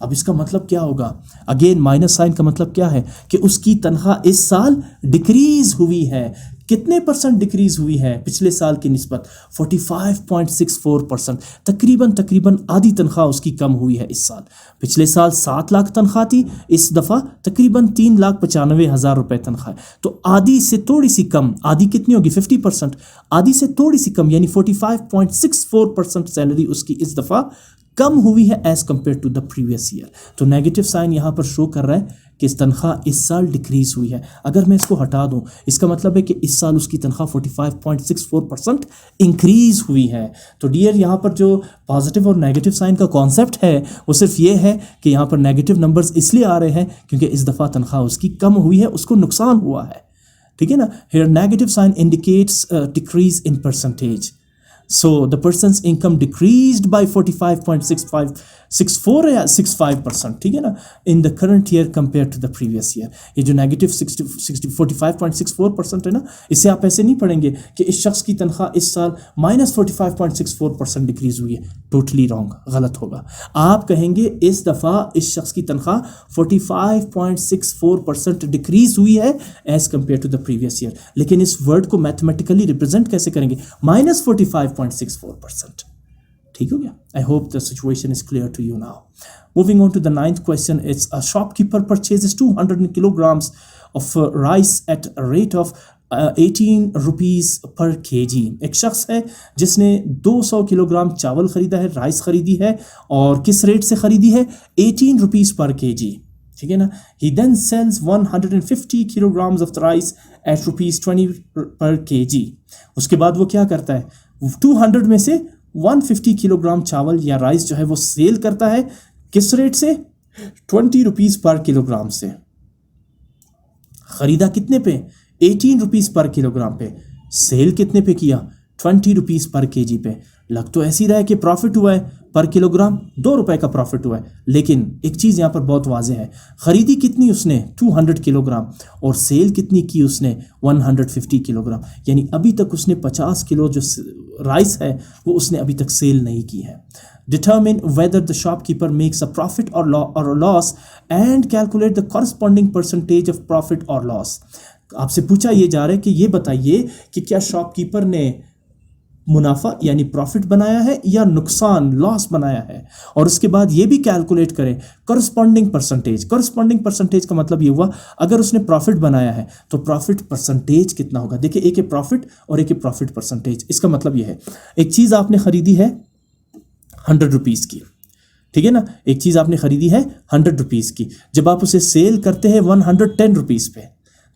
अब इसका मतलब क्या होगा? अगेन माइनस साइन का मतलब क्या है कि उसकी तनख्वाह इस साल डिक्रीज हुई है। कितने परसेंट डिक्रीज हुई है पिछले साल की निस्बत? 45.64%। तकरीबन आधी तनख्वाह उसकी कम हुई है इस साल। पिछले साल 7 लाख तनख्वाह थी, इस दफ़ा तकरीबन 3,95,000 रुपए तनख्वाह। तो आधी से थोड़ी सी कम, आधी कितनी होगी? 50%। आधी से थोड़ी सी कम यानी 45.64% सैलरी उसकी इस दफ़ा कम हुई है as compare to the previous year. तो नेगेटिव साइन यहाँ पर शो कर रहा है कि इस तनख्वाह इस साल डिक्रीज हुई है। अगर मैं इसको हटा दूं, इसका मतलब है कि इस साल उसकी तनख्वाह 45.64% इंक्रीज हुई है। तो डियर, यहाँ पर जो पॉजिटिव और नेगेटिव साइन का कॉन्सेप्ट है वो सिर्फ ये है कि यहाँ पर नेगेटिव नंबर्स इसलिए आ रहे हैं क्योंकि इस दफ़ा तनख्वाह उसकी कम हुई है, उसको नुकसान हुआ है, ठीक है ना। Here negative sign indicates decrease in percentage. So the person's income decreased by 45.65 या 65%, ठीक है ना, in the current year compared to the previous year। ये जो नेगेटिव 45.64% है ना, इसे आप ऐसे नहीं पढ़ेंगे कि इस शख्स की तनख्वाह इस साल -45.64% डिक्रीज हुई है। टोटली रॉन्ग, गलत होगा। आप कहेंगे इस दफ़ा इस शख्स की तनख्वाह 45.64% डिक्रीज हुई है as compare to the previous year. लेकिन इस वर्ड को मैथमेटिकली रिप्रेजेंट कैसे करेंगे? -45.64%। ठीक हो गया? I hope the situation is clear to you now. Moving on to the 9th question, it's a shopkeeper purchases 200 kilograms of rice at a rate of 18 rupees पर kg। एक शख्स है जिसने 200 किलोग्राम चावल खरीदा है, राइस खरीदी है, और किस रेट से खरीदी है? 18 रुपीज़ पर kg, ठीक है ना। He then sells 150 kilograms of the rice at ₹20 per kg। उसके बाद वो क्या करता है? 200 में से 150 किलोग्राम चावल या राइस जो है वो सेल करता है, किस रेट से? 20 रुपीज़ पर किलोग्राम से। खरीदा कितने पे? 18 रुपीज़ पर किलोग्राम पे। सेल कितने पे किया? 20 रुपीज़ पर केजी पे। लग तो ऐसी रहा है कि प्रॉफिट हुआ है, पर किलोग्राम 2 रुपए का प्रॉफिट हुआ है, लेकिन एक चीज़ यहाँ पर बहुत वाज़ेह है। ख़रीदी कितनी उसने? 200 किलोग्राम, और सेल कितनी की उसने? 150 किलोग्राम। यानी अभी तक उसने 50 किलो जो राइस है वो उसने अभी तक सेल नहीं की है। Determine whether the shopkeeper makes a profit or a loss and calculate the corresponding percentage of profit or loss। आपसे पूछा ये जा रहा है कि ये बताइए कि क्या शॉपकीपर ने मुनाफा यानी प्रॉफिट बनाया है या नुकसान लॉस बनाया है, और उसके बाद ये भी कैलकुलेट करें करस्पॉन्डिंग परसेंटेज। करस्पॉन्डिंग परसेंटेज का मतलब ये हुआ अगर उसने प्रॉफिट बनाया है तो प्रॉफिट परसेंटेज कितना होगा। देखिए, एक है प्रॉफिट और एक है प्रॉफिट परसेंटेज। इसका मतलब ये है एक चीज़ आपने खरीदी है 100 रुपीज़ की, ठीक है ना, एक चीज़ आपने खरीदी है 100 रुपीज़ की, जब आप उसे सेल करते हैं 110 रुपीज़ पे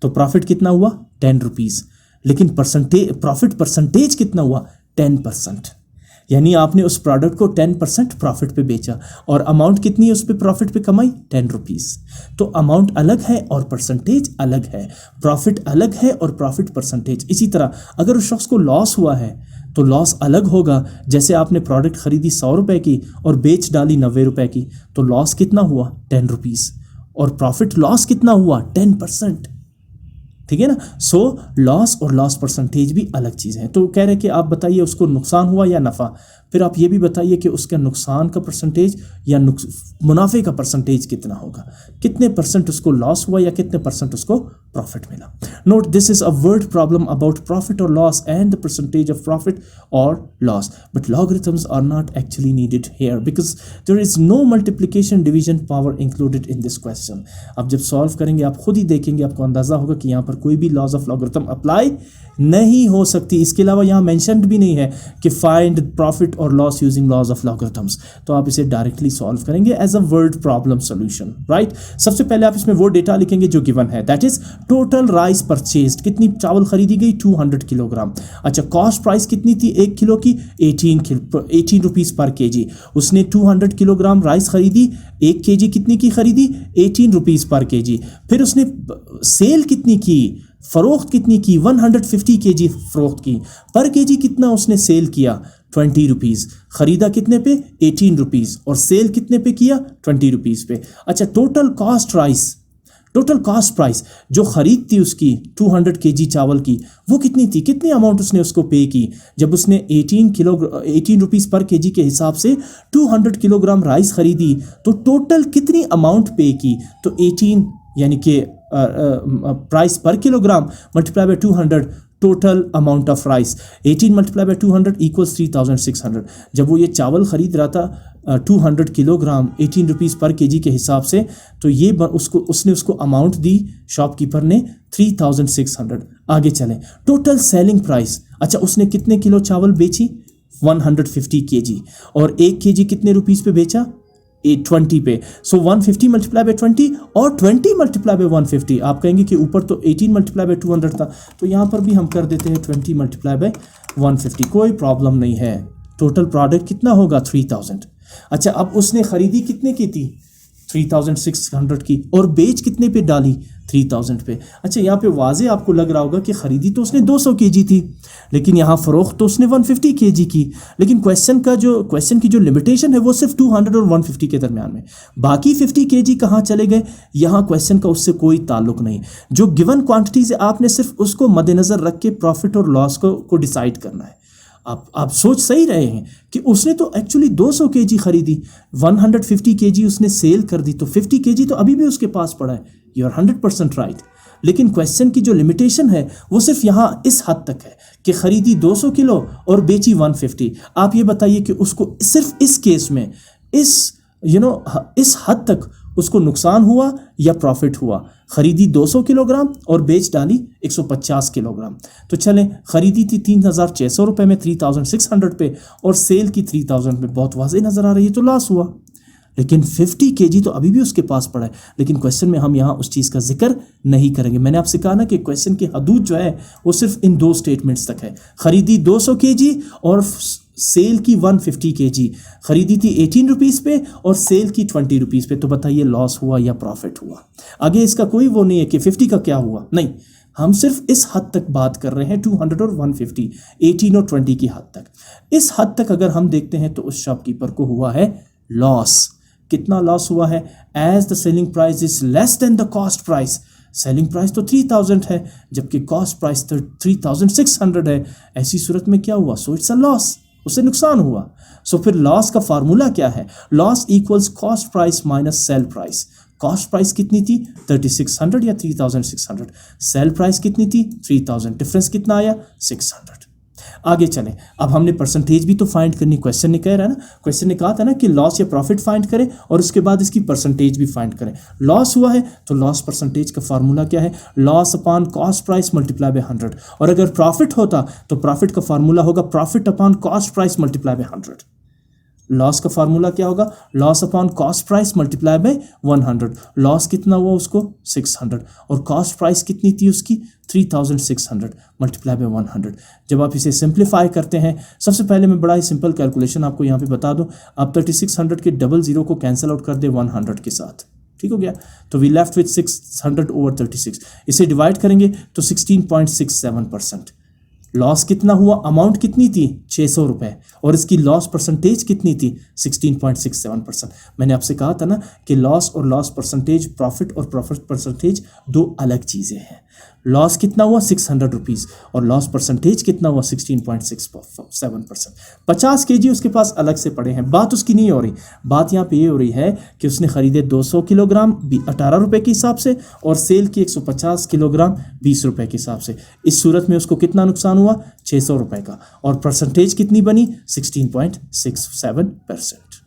तो प्रॉफिट कितना हुआ? 10 रुपीज़। लेकिन प्रॉफिट परसेंटेज कितना हुआ? 10%। यानी आपने उस प्रोडक्ट को 10% प्रॉफिट पे बेचा और अमाउंट कितनी उस पे प्रॉफिट पे कमाई 10 रुपीज़। तो अमाउंट अलग है और परसेंटेज अलग है, प्रॉफिट अलग है और प्रॉफिट परसेंटेज। इसी तरह अगर उस शख्स को लॉस हुआ है तो लॉस अलग होगा। जैसे आपने प्रोडक्ट खरीदी 100 रुपए की और बेच डाली 90 रुपए की, तो लॉस कितना हुआ 10 रुपीज़ और प्रॉफिट लॉस कितना हुआ 10%। ठीक है ना। सो लॉस और लॉस परसेंटेज भी अलग चीज़ है। तो कह रहे कि आप बताइए उसको नुकसान हुआ या नफ़ा, फिर आप ये भी बताइए कि उसका नुकसान का परसेंटेज या मुनाफे का परसेंटेज कितना होगा, कितने परसेंट उसको लॉस हुआ या कितने परसेंट उसको प्रॉफिट मिला। Note this is a word problem about profit और loss and the percentage of profit और loss, but logarithms are not actually needed here because there is no multiplication division power included in this question. आप जब solve करेंगे आप खुद ही देखेंगे, आपको अंदाजा होगा कि यहाँ पर कोई भी लॉज ऑफ लॉगरिथम अप्लाई नहीं हो सकती। इसके अलावा यहाँ मेंशन्ड भी नहीं है कि फाइंड प्रॉफिट और loss using laws of logarithms. तो आप इसे डायरेक्टली सॉल्व करेंगे as a word problem solution, right. सबसे पहले आप इसमें वो डेटा लिखेंगे जो गिवन है, that is total rice purchased, कितनी चावल खरीदी गई 200 किलोग्राम। अच्छा, कॉस्ट प्राइस कितनी थी 1 किलो की 18 रुपीज़ पर केजी। उसने 200 किलोग्राम राइस खरीदी, 1 केजी कितनी की खरीदी 18 रुपीज़ पर केजी। फिर उसने सेल कितनी की, फ़रोख्त कितनी की 150 केजी फ़रोख्त की, पर केजी कितना उसने सेल किया 20 रुपीज़, ख़रीदा कितने पे 18 रुपीज़ और सेल कितने पे किया 20 रुपीज़ पे। अच्छा, टोटल कॉस्ट प्राइस जो ख़रीद थी उसकी 200 केजी चावल की वो कितनी थी, कितनी अमाउंट उसने उसको पे की जब उसने 18 रुपीज़ पर केजी के हिसाब से 200 किलोग्राम राइस ख़रीदी, तो टोटल कितनी अमाउंट पे की। तो 18 यानी कि प्राइस पर kilogram multiply by 200, total amount of rice 18 multiply by 200 equals 3600। जब वो ये चावल ख़रीद रहा था 200 किलोग्राम 18 रुपीज़ पर केजी के हिसाब से, तो ये उसने उसको अमाउंट दी शॉपकीपर ने 3600। आगे चलें, टोटल सेलिंग प्राइस। अच्छा, उसने कितने किलो चावल बेची 150 केजी और 1 केजी कितने रुपीज़ पे बेचा 20 पे। सो 150 मल्टीप्लाई बाय 20 और 20 मल्टीप्लाई बाय 150। आप कहेंगे कि ऊपर तो 18 मल्टीप्लाई बाय 200 था, तो यहाँ पर भी हम कर देते हैं 20 मल्टीप्लाई बाय 150, कोई प्रॉब्लम नहीं है। टोटल प्रोडक्ट कितना होगा 3000। अच्छा, अब उसने ख़रीदी कितने की थी 3600 की और बेच कितने पे डाली 3000 पे। अच्छा, यहाँ पे वाजे आपको लग रहा होगा कि ख़रीदी तो उसने 200 केजी थी, लेकिन यहाँ फ़रोख्त तो उसने 150 केजी की। लेकिन क्वेश्चन की जो लिमिटेशन है वो सिर्फ 200 और 150 के दरमियान में, बाकी 50 केजी कहाँ चले गए, यहाँ क्वेश्चन का उससे कोई ताल्लुक नहीं। जो गिवन क्वांटिटीज़ है आपने सिर्फ उसको मद्देनज़र रख के प्रॉफिट और लॉस को डिसाइड करना है। आप सोच सही रहे हैं कि उसने तो एक्चुअली 200 केजी खरीदी, 150 केजी उसने सेल कर दी, तो 50 केजी तो अभी भी उसके पास पड़ा है। You are 100% right. लेकिन क्वेश्चन की जो लिमिटेशन है वो सिर्फ यहाँ इस हद तक है कि खरीदी 200 किलो और बेची 150। आप ये बताइए कि उसको सिर्फ इस केस में इस हद तक उसको नुकसान हुआ या प्रॉफिट हुआ। खरीदी 200 किलोग्राम और बेच डाली 150 किलोग्राम। तो चलें, खरीदी थी 3600 रुपये में 3600 पे और सेल की 3000 में, बहुत वाज़ेह नज़र आ रही है, तो लॉस हुआ। लेकिन 50 केजी तो अभी भी उसके पास पड़ा है। लेकिन क्वेश्चन में हम यहाँ उस चीज़ का जिक्र नहीं करेंगे। मैंने आपसे कहा ना कि क्वेश्चन की हदूद जो है वो सिर्फ इन 2 स्टेटमेंट्स तक है। खरीदी 200 केजी और सेल की 150 केजी, खरीदी थी 18 रुपीज़ पे और सेल की 20 रुपीज़ पे। तो बताइए लॉस हुआ या प्रॉफिट हुआ। आगे इसका कोई वो नहीं है कि 50 का क्या हुआ, नहीं, हम सिर्फ इस हद तक बात कर रहे हैं 200 और 150, 18 और 20 की हद तक। इस हद तक अगर हम देखते हैं तो उस शॉपकीपर को हुआ है लॉस। कितना लॉस हुआ है, as the selling price is less than the cost price. Selling price तो 3000 है जबकि कॉस्ट प्राइस तो 3600 है। ऐसी सूरत में क्या हुआ, सो इट्स अ लॉस, उससे नुकसान हुआ। सो फिर लॉस का फार्मूला क्या है, loss equals cost price minus sale price. Cost price कितनी थी 3600 या 3600, सेल प्राइस कितनी थी 3000, डिफरेंस कितना आया 600। आगे चलें, अब हमने परसेंटेज भी तो फाइंड करनी। क्वेश्चन ने कह रहा है ना, क्वेश्चन ने कहा था ना कि लॉस या प्रॉफिट फाइंड करें और उसके बाद इसकी परसेंटेज भी फाइंड करें। लॉस हुआ है तो लॉस परसेंटेज का फार्मूला क्या है, loss upon cost price multiply by 100। और अगर प्रॉफिट होता तो प्रॉफिट का फार्मूला होगा profit upon cost price multiply by 100। Loss का फार्मूला क्या होगा, loss upon cost price multiply by 100। Loss कितना हुआ उसको 600 और कॉस्ट प्राइस कितनी थी उसकी 3600 मल्टीप्लाई बाय 100। जब आप इसे सिंप्लीफाई करते हैं, सबसे पहले मैं बड़ा ही सिंपल कैलकुलेशन आपको यहाँ पे बता दूं, आप 3600 के डबल जीरो को कैंसिल आउट कर दे 100 के साथ, ठीक हो गया। तो वी लेफ्ट विथ 600 ओवर 36, इसे डिवाइड करेंगे तो 16.67%। लॉस कितना हुआ, अमाउंट कितनी थी 600 रुपये और इसकी लॉस परसेंटेज कितनी थी 16.67%। मैंने आपसे कहा था ना कि लॉस और लॉस परसेंटेज, प्रॉफिट और प्रॉफिट परसेंटेज दो अलग चीज़ें हैं। लॉस कितना हुआ 600 रुपीज़ और लॉस परसेंटेज कितना हुआ 16.67%। 50 kg उसके पास अलग से पड़े हैं, बात उसकी नहीं हो रही। बात यहाँ पे ये हो रही है कि उसने ख़रीदे 200 किलोग्राम 18 रुपये के हिसाब से और सेल की 150 किलोग्राम 20 रुपये के हिसाब से। इस सूरत में उसको कितना नुकसान हुआ 600 रुपये का और परसेंटेज कितनी बनी 16.67%।